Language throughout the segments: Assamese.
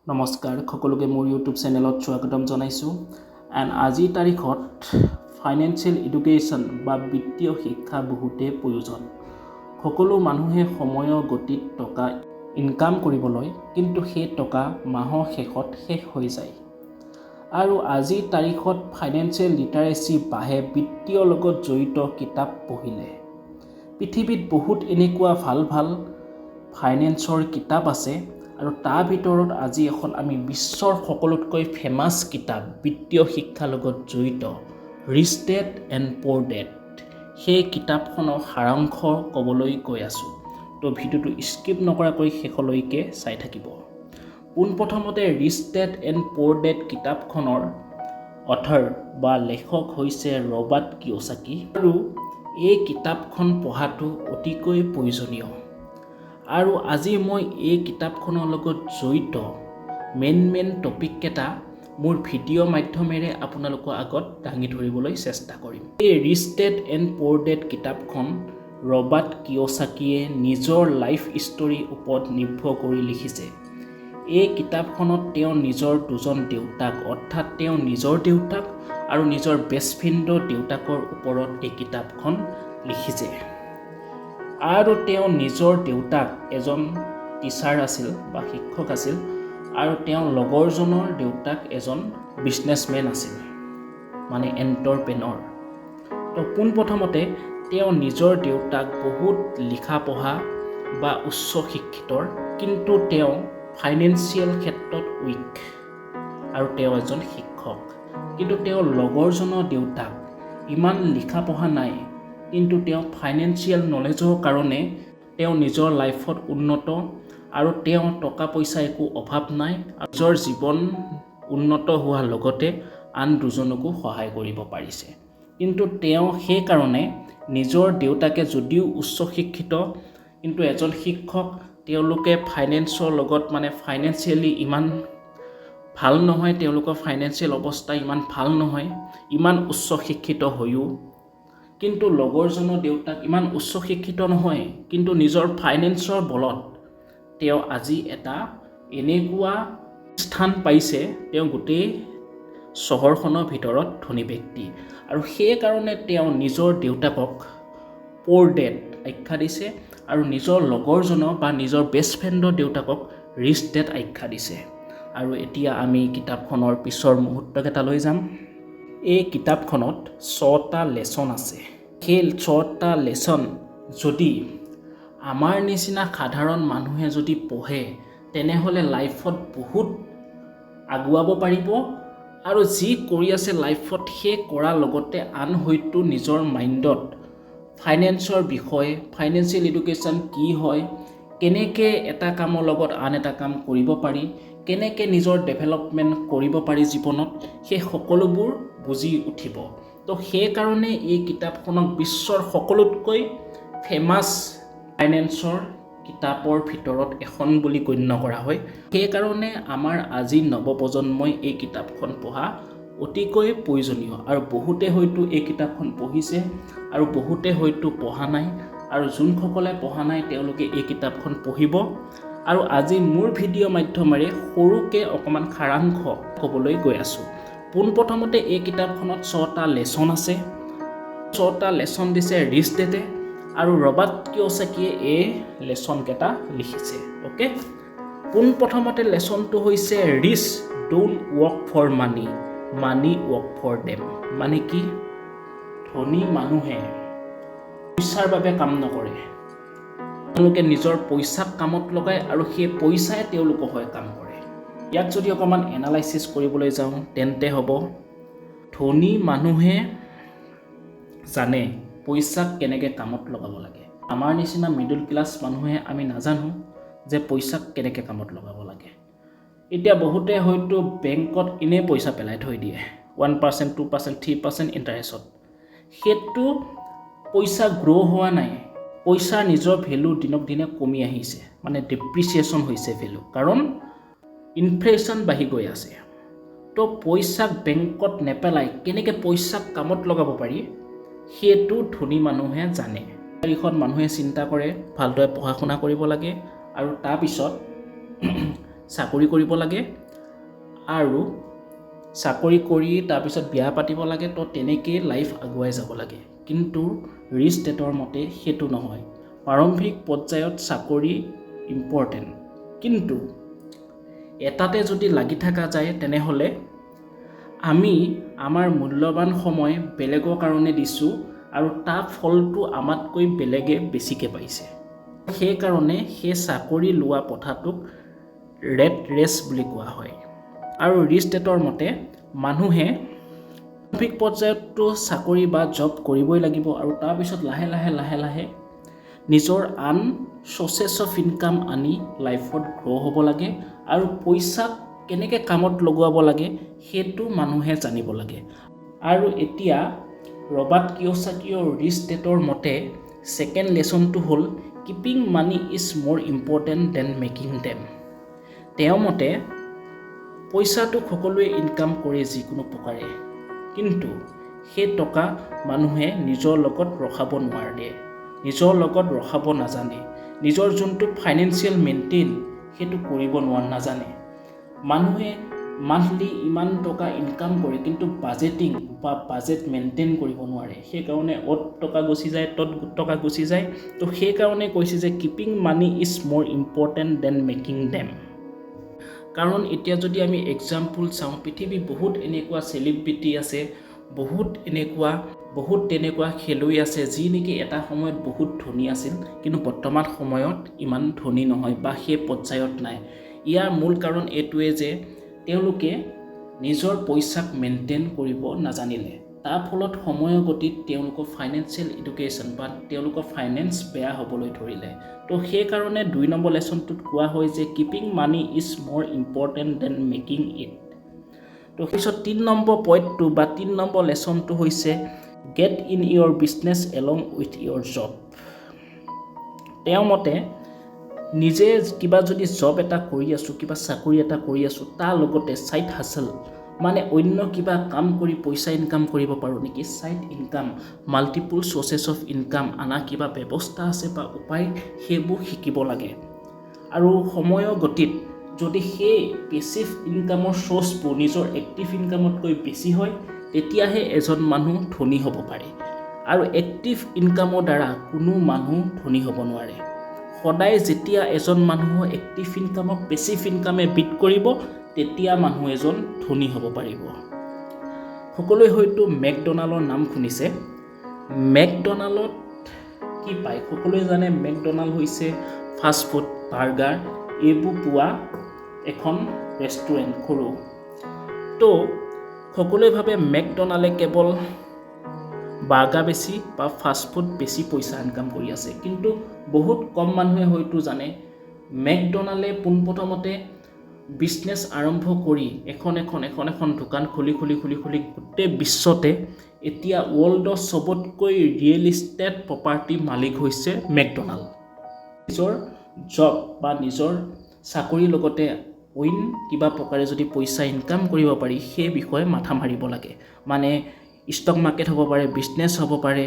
নমস্কাৰ সকলোকে মোৰ ইউটিউব চেনেলত স্বাগতম জনাইছোঁ এণ্ড আজিৰ তাৰিখত ফাইনেন্সিয়েল এডুকেশ্যন বা বিত্তীয় শিক্ষা বহুতেই প্ৰয়োজন। সকলো মানুহে সময়ৰ গতিত টকা ইনকাম কৰিবলৈ, কিন্তু সেই টকা মাহৰ শেষত শেষ হৈ যায়। আৰু আজিৰ তাৰিখত ফাইনেন্সিয়েল লিটাৰেচি বাঢ়ে বিত্তীয় লগত জড়িত কিতাপ পঢ়িলে। পৃথিৱীত বহুত এনেকুৱা ভাল ভাল ফাইনেন্সৰ কিতাপ আছে, আৰু তাৰ ভিতৰত আজি এখন আমি বিশ্বৰ সকলোতকৈ ফেমাছ কিতাপ বিত্তীয় শিক্ষাৰ লগত জড়িত ৰিচ ডেড এণ্ড পুৰ ডেড, সেই কিতাপখনৰ সাৰাংশ ক'বলৈ গৈ আছোঁ। তো ভিডিঅ'টো স্কিপ নকৰাকৈ শেষলৈকে চাই থাকিব। পোনপ্ৰথমতে ৰিচ ডেড এণ্ড পুৰ ডেড কিতাপখনৰ অথৰ বা লেখক হৈছে ৰবাৰ্ট কিয়চাকি, আৰু এই কিতাপখন পঢ়াটো অতিকৈ প্ৰয়োজনীয়। আৰু আজি মই এই কিতাপখনৰ লগত জড়িত মেইন টপিককেইটা মোৰ ভিডিঅ' মাধ্যমেৰে আপোনালোকৰ আগত দাঙি ধৰিবলৈ চেষ্টা কৰিম। এই ৰিচ ডেড এণ্ড পুৰ ডেড কিতাপখন ৰবাৰ্ট কিয়চাকিয়ে নিজৰ লাইফ ষ্টৰীৰ ওপৰত নিৰ্ভৰ কৰি লিখিছে। এই কিতাপখনত তেওঁ নিজৰ দুজন দেউতাক, অৰ্থাৎ তেওঁ নিজৰ দেউতাক আৰু নিজৰ বেষ্ট ফ্ৰেণ্ডৰ দেউতাকৰ ওপৰত এই কিতাপখন লিখিছে। আৰু তেওঁ নিজৰ দেউতাক এজন টিচাৰ আছিল বা শিক্ষক আছিল, আৰু তেওঁৰ লগৰজনৰ দেউতাক এজন বিজনেছমেন আছিল, মানে এণ্টাৰপ্ৰেনৰ। তো পোনপ্ৰথমতে তেওঁ নিজৰ দেউতাক বহুত লিখা পঢ়া বা উচ্চ শিক্ষিতৰ, কিন্তু তেওঁ ফাইনেন্সিয়েল ক্ষেত্ৰত উইক, আৰু তেওঁ এজন শিক্ষক। কিন্তু তেওঁৰ লগৰজনৰ দেউতাক ইমান লিখা পঢ়া নাই, কিন্তু তেওঁ ফাইনেন্সিয়েল নলেজৰ কাৰণে তেওঁ নিজৰ লাইফত উন্নত, আৰু তেওঁ টকা পইচা একো অভাৱ নাই, নিজৰ জীৱন উন্নত হোৱাৰ লগতে আন দুজনকো সহায় কৰিব পাৰিছে। কিন্তু তেওঁ সেইকাৰণে নিজৰ দেউতাকে যদিও উচ্চ শিক্ষিত, কিন্তু এজন শিক্ষক, তেওঁলোকে ফাইনেন্সৰ লগত ফাইনেন্সিয়েলি ইমান ভাল নহয়, তেওঁলোকৰ ফাইনেন্সিয়েল অৱস্থা ইমান ভাল নহয়, ইমান উচ্চ শিক্ষিত হৈও। কিন্তু লগৰজনৰ দেউতাক ইমান উচ্চ শিক্ষিত নহয়, কিন্তু নিজৰ ফাইনেন্সৰ বলত তেওঁ আজি এটা এনেকুৱা স্থান পাইছে, তেওঁ গোটেই চহৰখনৰ ভিতৰত ধনী ব্যক্তি। আৰু সেইকাৰণে তেওঁ নিজৰ দেউতাকক পুৰ ডেড আখ্যা দিছে, আৰু নিজৰ লগৰজনক বা নিজৰ বেষ্ট ফ্ৰেণ্ডৰ দেউতাকক ৰিচ ডেড আখ্যা দিছে। আৰু এতিয়া আমি কিতাপখনৰ পিছৰ মুহূৰ্তকেইটালৈ যাম। এই কিতাপখনত 6টা লেচন আছে। সেই 6টা লেচন যদি আমাৰ নিচিনা সাধাৰণ মানুহে যদি পঢ়ে, তেনেহ'লে লাইফত বহুত আগুৱাব পাৰিব, আৰু যি কৰি আছে লাইফত সেই কৰাৰ লগতে আন হয়তো নিজৰ মাইণ্ডত ফাইনেন্সৰ বিষয়ে, ফাইনেন্সিয়েল এডুকেশ্যন কি হয়, কেনেকৈ এটা কামৰ লগত আন এটা কাম কৰিব পাৰি, কেনেকৈ নিজৰ ডেভেলপমেণ্ট কৰিব পাৰি জীৱনত, সেই সকলোবোৰ বুজি উঠিব। তো সেইকাৰণে এই কিতাপখনক বিশ্বৰ সকলোতকৈ ফেমাছ ফাইনেন্সৰ কিতাপৰ ভিতৰত এখন বুলি গণ্য কৰা হয়। সেইকাৰণে আমাৰ আজিৰ নৱপ্ৰজন্মই এই কিতাপখন পঢ়া অতিকৈ প্ৰয়োজনীয়। আৰু বহুতে হয়তো এই কিতাপখন পঢ়িছে, আৰু বহুতে হয়তো পঢ়া নাই, আৰু যোনসকলে পঢ়া নাই তেওঁলোকে এই কিতাপখন পঢ়িব। আৰু আজি মোৰ ভিডিঅ' মাধ্যমেৰে সৰুকৈ অকণমান সাৰাংশ ক'বলৈ গৈ আছোঁ। পোনপ্ৰথমতে এই কিতাপখনত 6টা লেচন আছে। 6টা লেচন দিছে ৰিচ ডেডে, আৰু ৰবাৰ্ট কিয়চাকিয়ে এই লেচনকেইটা লিখিছে। অ'কে, পোনপ্ৰথমতে লেচনটো হৈছে rich don't work for money, money work for them. মানে কি? ধনী মানুহে পইচাৰ বাবে কাম নকৰে, তেওঁলোকে নিজৰ পইচাক কামত লগায়, আৰু সেই পইচাই তেওঁলোকৰ হৈ কাম কৰে। ইয়াক যদি অকণমান এনালাইচিছ কৰিবলৈ যাওঁ, তেন্তে হ'ব ধনী মানুহে জানে পইচাক কেনেকৈ কামত লগাব লাগে। আমাৰ নিচিনা মিডল ক্লাছ মানুহে আমি নাজানো যে পইচাক কেনেকৈ কামত লগাব লাগে। এতিয়া বহুতে হয়তো বেংকত এনেই পইচা পেলাই থৈ দিয়ে 1%, 2%, 3% ইণ্টাৰেষ্টত। সেইটো পইচা গ্ৰ' হোৱা নাই, পইচাৰ নিজৰ ভেলু দিনক দিনে কমি আহিছে, মানে ডেপ্ৰিচিয়েশ্যন হৈছে ভেলু, কাৰণ ইনফ্লেশ্যন বাঢ়ি গৈ আছে। তো পইচাক বেংকত নেপেলাই কেনেকৈ পইচাক কামত লগাব পাৰি, সেইটো ধনী মানুহে জানে। তাৰিখত মানুহে চিন্তা কৰে ভালদৰে পঢ়া শুনা কৰিব লাগে, আৰু তাৰপিছত চাকৰি কৰিব লাগে আৰু চাকৰি কৰি তাৰপিছত বিয়া পাতিব লাগে, তো তেনেকেই লাইফ আগুৱাই যাব লাগে। কিন্তু ৰিচ ডেটৰ মতে সেইটো নহয়। প্ৰাৰম্ভিক পৰ্যায়ত চাকৰি ইম্পৰ্টেণ্ট, কিন্তু এটাতে যদি লাগি থকা যায় তেনেহ'লে আমি আমাৰ মূল্যৱান সময় বেলেগৰ কাৰণে দিছোঁ আৰু তাৰ ফলটো আমাতকৈ বেলেগে বেছিকৈ পাইছে। সেইকাৰণে সেই চাকৰি লোৱা প্ৰথাটোক ৰেট ৰেচ বুলি কোৱা হয়। আৰু ৰিচ ডেটৰ মতে মানুহে প্ৰাৰম্ভিক পৰ্যায়ততো চাকৰি বা জব কৰিবই লাগিব আৰু তাৰপিছত লাহে লাহে নিজৰ আন চ'ৰ্চেছ অফ ইনকাম আনি লাইফত গ্ৰ' হ'ব লাগে আৰু পইচাক কেনেকৈ কামত লগোৱাব লাগে সেইটো মানুহে জানিব লাগে। আৰু এতিয়া ৰবাৰ্ট কিয়চাকিৰ ৰিচ ডেটৰ মতে ছেকেণ্ড লেচনটো হ'ল keeping money is more important than making them. তেওঁৰ মতে পইচাটো সকলোৱে ইনকাম কৰে যিকোনো প্ৰকাৰে, কিন্তু সেই টকা মানুহে নিজৰ লগত ৰখাব নোৱাৰে, নিজৰ লগত ৰখাব নাজানে, নিজৰ যোনটো ফাইনেন্সিয়েল মেইনটেইন সেইটো কৰিব নাজানে। মানুহে মান্থলি ইমান টকা ইনকাম কৰে কিন্তু বাজেটিং বা বাজেট মেইনটেইন কৰিব নোৱাৰে, সেইকাৰণে অ'ত টকা গুচি যায় ত'ত টকা গুচি যায়। তো সেইকাৰণে কৈছে যে keeping money is more important than making them. কাৰণ এতিয়া যদি আমি এক্সাম্পল চাওঁ, পৃথিৱীত বহুত এনেকুৱা চেলিব্ৰিটি আছে, বহুত তেনেকুৱা খেলুৱৈ আছে যি নেকি এটা সময়ত বহুত ধনী আছিল কিন্তু বৰ্তমান সময়ত ইমান ধনী নহয় বা সেই পৰ্যায়ত নাই। ইয়াৰ মূল কাৰণ এইটোৱে যে তেওঁলোকে নিজৰ পইচাক মেইনটেইন কৰিব নাজানিলে, তাৰ ফলত সময়ৰ গতিত তেওঁলোকৰ ফাইনেন্সিয়েল এডুকেশ্যন বা তেওঁলোকৰ ফাইনেন্স বেয়া হ'বলৈ ধৰিলে। তো সেইকাৰণে 2 নম্বৰ লেচনটোত কোৱা হয় যে keeping money is more important than making it. তো পিছত 3 নম্বৰ পইণ্টটো বা 3 নম্বৰ লেচনটো হৈছে get in your business along with your job. তেওঁৰ মতে নিজে কিবা যদি জব এটা কৰি আছোঁ, কিবা চাকৰি এটা কৰি আছোঁ, তাৰ লগতে ছাইড হাছল মানে অন্য কিবা কাম কৰি পইচা ইনকাম কৰিব পাৰোঁ নেকি, side income, multiple sources of income আনা কিবা ব্যৱস্থা আছে বা উপায়, সেইবোৰ শিকিব লাগে। আৰু সময়ৰ গতিত যদি সেই পেছিভ ইনকামৰ চ'ৰ্চবোৰ নিজৰ এক্টিভ ইনকামতকৈ বেছি হয়, তেতিয়াহে এজন মানুহ ধনী হ'ব পাৰে। আৰু এক্টিভ ইনকামৰ দ্বাৰা কোনো মানুহ ধনী হ'ব নোৱাৰে। সদায় যেতিয়া এজন মানুহৰ এক্টিভ ইনকামক পেছিভ ইনকামে বিট কৰিব, তেতিয়া মানুহ এজন ধনী হ'ব পাৰিব। সকলোৱে হয়তো মেকডনাল্ডৰ নাম শুনিছে। মেকডনাল্ডত কি পায় সকলোৱে জানে। মেকডনাল্ড হৈছে ফাষ্ট ফুড, বাৰ্গাৰ এইবোৰ পোৱা এখন ৰেষ্টুৰেণ্ট সৰু। তো সকলোৱে ভাবে মেকডনাল্ডে কেৱল বাৰ্গাৰ বেছি বা ফাষ্টফুড বেছি পইচা ইনকাম কৰি আছে, কিন্তু বহুত কম মানুহে হয়তো জানে মেকডনাল্ডে পোনপ্ৰথমতে বিজনেছ আৰম্ভ কৰি এখন দোকান খুলি গোটেই বিশ্বতে এতিয়া ৱৰ্ল্ডৰ চবতকৈ ৰিয়েল ইষ্টেট প্ৰপাৰ্টি মালিক হৈছে মেকডনাল্ড। নিজৰ জব বা নিজৰ চাকৰিৰ লগতে অইন কিবা প্ৰকাৰে যদি পইচা ইনকাম কৰিব পাৰি সেই বিষয়ে মাথা মাৰিব লাগে। মানে ষ্টক মাৰ্কেট হ'ব পাৰে, বিজনেছ হ'ব পাৰে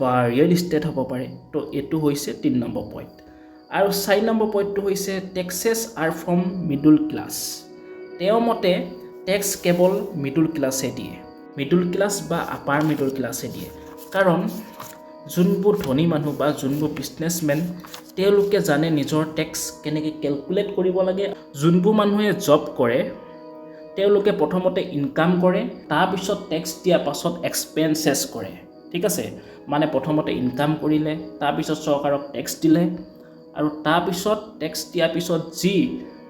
বা ৰিয়েল ইষ্টেট হ'ব পাৰে। তো এইটো হৈছে 3 নম্বৰ পইণ্ট। আৰু 4 নম্বৰ পইণ্টটো হৈছে taxes R from middle class. তেওঁৰ মতে টেক্স কেৱল মিডল ক্লাছে দিয়ে, মিডল ক্লাছ বা আপাৰ মিডল ক্লাছে দিয়ে। কাৰণ যোনবোৰ ধনী মানুহ বা যোনবোৰ বিজনেছমেন তেওঁলোকে জানে নিজৰ টেক্স কেনেকৈ কেলকুলেট কৰিব লাগে। যোনবোৰ মানুহে জব কৰে তেওঁলোকে প্ৰথমতে ইনকাম কৰে, তাৰপিছত টেক্স দিয়াৰ পাছত এক্সপেনচেছ কৰে। ঠিক আছে, মানে প্ৰথমতে ইনকাম কৰিলে, তাৰপিছত চৰকাৰক টেক্স দিলে আৰু তাৰপিছত টেক্স দিয়াৰ পিছত যি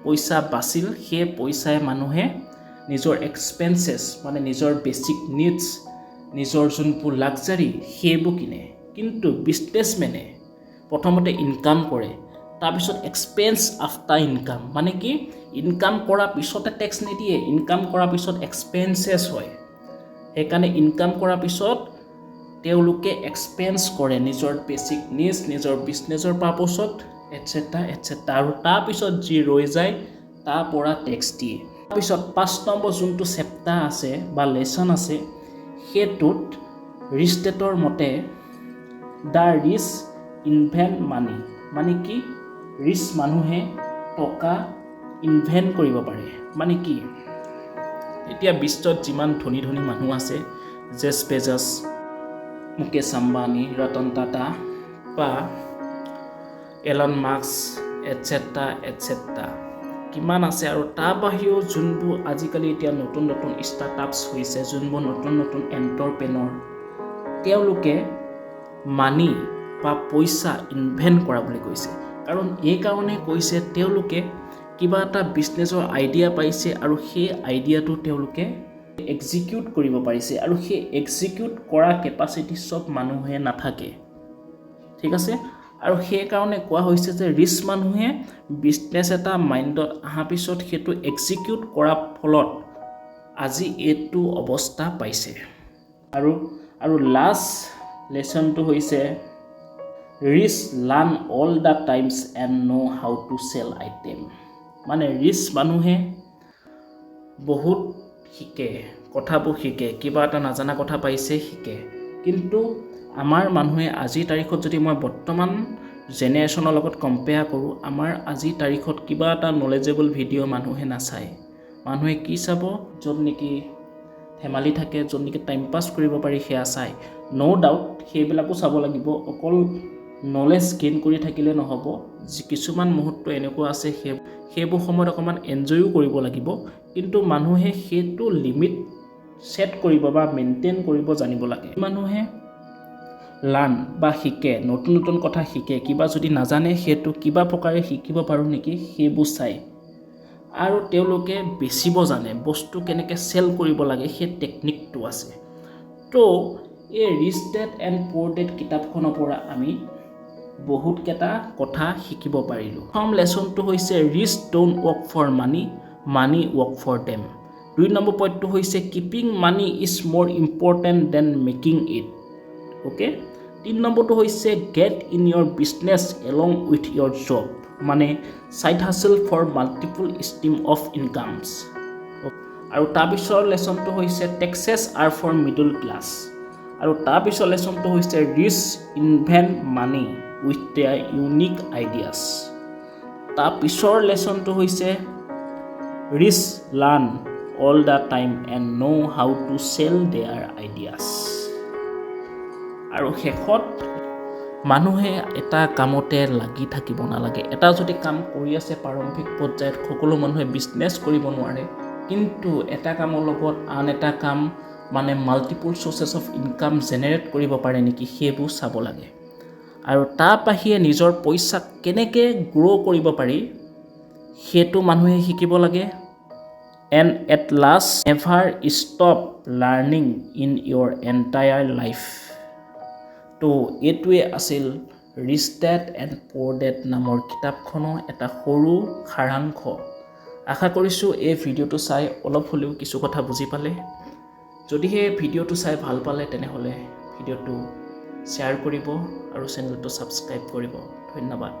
পইচা বাচিল সেই পইচাই মানুহে নিজৰ এক্সপেনচেছ মানে নিজৰ বেছিক নিডছ, নিজৰ যোনবোৰ লাক্সাৰী সেইবোৰ কিনে। কিন্তু বিজনেছমেনে প্ৰথমতে ইনকাম কৰে, তাৰপিছত এক্সপেন্স আফটাৰ ইনকাম, মানে কি ইনকাম কৰাৰ পিছতে টেক্স নিদিয়ে, ইনকাম কৰাৰ পিছত এক্সপেনচেছ হয়। সেইকাৰণে ইনকাম কৰাৰ পিছত তেওঁলোকে এক্সপেন্স কৰে নিজৰ বেছিক নিডছ, নিজৰ বিজনেছৰ পাৰ্পছত এটচেট্ৰা আৰু তাৰপিছত যি ৰৈ যায় তাৰ পৰা টেক্স দিয়ে। তাৰপিছত 5 নম্বৰ যোনটো চেপ্টাৰ আছে বা লেচন আছে সেইটোত ৰিচ ডেটৰ মতে দ্য ৰিচ ইনভেন্ট মানি, মানে কি ৰিচ মানুহে টকা ইনভেণ্ট কৰিব পাৰে। মানে কি, এতিয়া বিশ্বত যিমান ধনী ধনী মানুহ আছে, জেফ বেজছ, মুকেশ আম্বানী, ৰতন টাটা বা এলন মাস্ক এটচেট্ৰা এটচেট্ৰা কিমান আছে। আৰু তাৰ বাহিৰেও যোনবোৰ আজিকালি এতিয়া নতুন নতুন ষ্টাৰ্টআপছ হৈছে, যোনবোৰ নতুন নতুন এণ্টাৰপ্ৰেনৰ, তেওঁলোকে মানি বা পইচা ইনভেণ্ট কৰা বুলি কৈছে। কাৰণ এই কাৰণে কৈছে তেওঁলোকে কিবা এটা বিজনেছৰ আইডিয়া পাইছে আৰু সেই আইডিয়াটো তেওঁলোকে এক্সিকিউট কৰিব পাৰিছে, আৰু সেই এক্সিকিউট কৰা কেপাচিটি চব মানুহে নাথাকে, ঠিক আছে। আৰু সেইকাৰণে কোৱা হৈছে যে ৰিচ মানুহে বিজনেছ এটা মাইণ্ডত অহাৰ পিছত সেইটো এক্সিকিউট কৰাৰ ফলত আজি এইটো অৱস্থা পাইছে। আৰু লাষ্ট লেচনটো হৈছে rich learn all the times and know' how to sell item. মানে ৰিচ মানুহে বহুত শিকে, কথাবোৰ শিকে, কিবা এটা নাজানা কথা পাইছে শিকে। কিন্তু আমাৰ মানুহে আজিৰ তাৰিখত যদি মই বৰ্তমান জেনেৰেশ্যনৰ লগত কম্পেয়াৰ কৰোঁ, আমাৰ আজিৰ তাৰিখত কিবা এটা নলেজেবল ভিডিঅ' মানুহে নাচায়। মানুহে কি চাব, য'ত নেকি ধেমালি থাকে, য'ত নেকি টাইম পাছ কৰিব পাৰি সেয়া চায়। ন' ডাউট সেইবিলাকো চাব লাগিব, অকল নলেজ গেইন কৰি থাকিলে নহ'ব। কিছুমান মুহূৰ্ত এনেকুৱা আছে সেইবোৰ সময়ত অকণমান এনজয়ো কৰিব লাগিব, কিন্তু মানুহে সেইটো লিমিট ছেট কৰিব বা মেইনটেইন কৰিব জানিব লাগে। মানুহে লাৰ্ণ বা শিকে, নতুন নতুন কথা শিকে, কিবা যদি নাজানে সেইটো কিবা প্ৰকাৰে শিকিব পাৰোঁ নেকি সেইবোৰ চায়। আৰু তেওঁলোকে বেচিব জানে, বস্তু কেনেকৈ চেল কৰিব লাগে সেই টেকনিকটো আছে। তো এই rich dad and poor dead কিতাপখনৰ পৰা আমি বহুতকেইটা কথা শিকিব পাৰিলোঁ। প্ৰথম লেচনটো হৈছে rich don't work for money, money work for them. 2 number পইণ্টটো হৈছে keeping money is more important than making it. Okay. 3 নম্বৰটো হৈছে get in your business along with your job, মানে side hustle for multiple stream of incomes. আৰু তাৰপিছৰ লেচনটো হৈছে taxes are for middle class. আৰু তাৰপিছৰ লেচনটো হৈছে rich invent money with their unique ideas. তাৰপিছৰ লেচনটো হৈছে rich learn all the time and know' how to sell their ideas. আৰু শেষত মানুহে এটা কামতে লাগি থাকিব নালাগে। এটা যদি কাম কৰি আছে প্ৰাৰম্ভিক পৰ্যায়ত সকলো মানুহে বিজনেছ কৰিব নোৱাৰে, কিন্তু এটা কামৰ লগত আন এটা কাম মানে multiple sources of income generate কৰিব পাৰে নেকি সেইবোৰ চাব লাগে। আৰু তাৰ বাহিৰে নিজৰ পইচা কেনেকৈ গ্ৰ' কৰিব পাৰি সেইটো মানুহে শিকিব লাগে। And at last never stop learning in your entire life. তো এইটোৱে আছিল rich dad and poor dad নামৰ কিতাপখনৰ এটা সৰু সাৰাংশ। আশা কৰিছোঁ এই ভিডিঅ'টো চাই অলপ হ'লেও কিছু কথা বুজি পালে। যদিহে ভিডিঅ'টো চাই ভাল পালে তেনেহ'লে ভিডিঅ'টো শ্বেয়াৰ কৰিব আৰু চেনেলটো ছাবস্ক্ৰাইব কৰিব। ধন্যবাদ।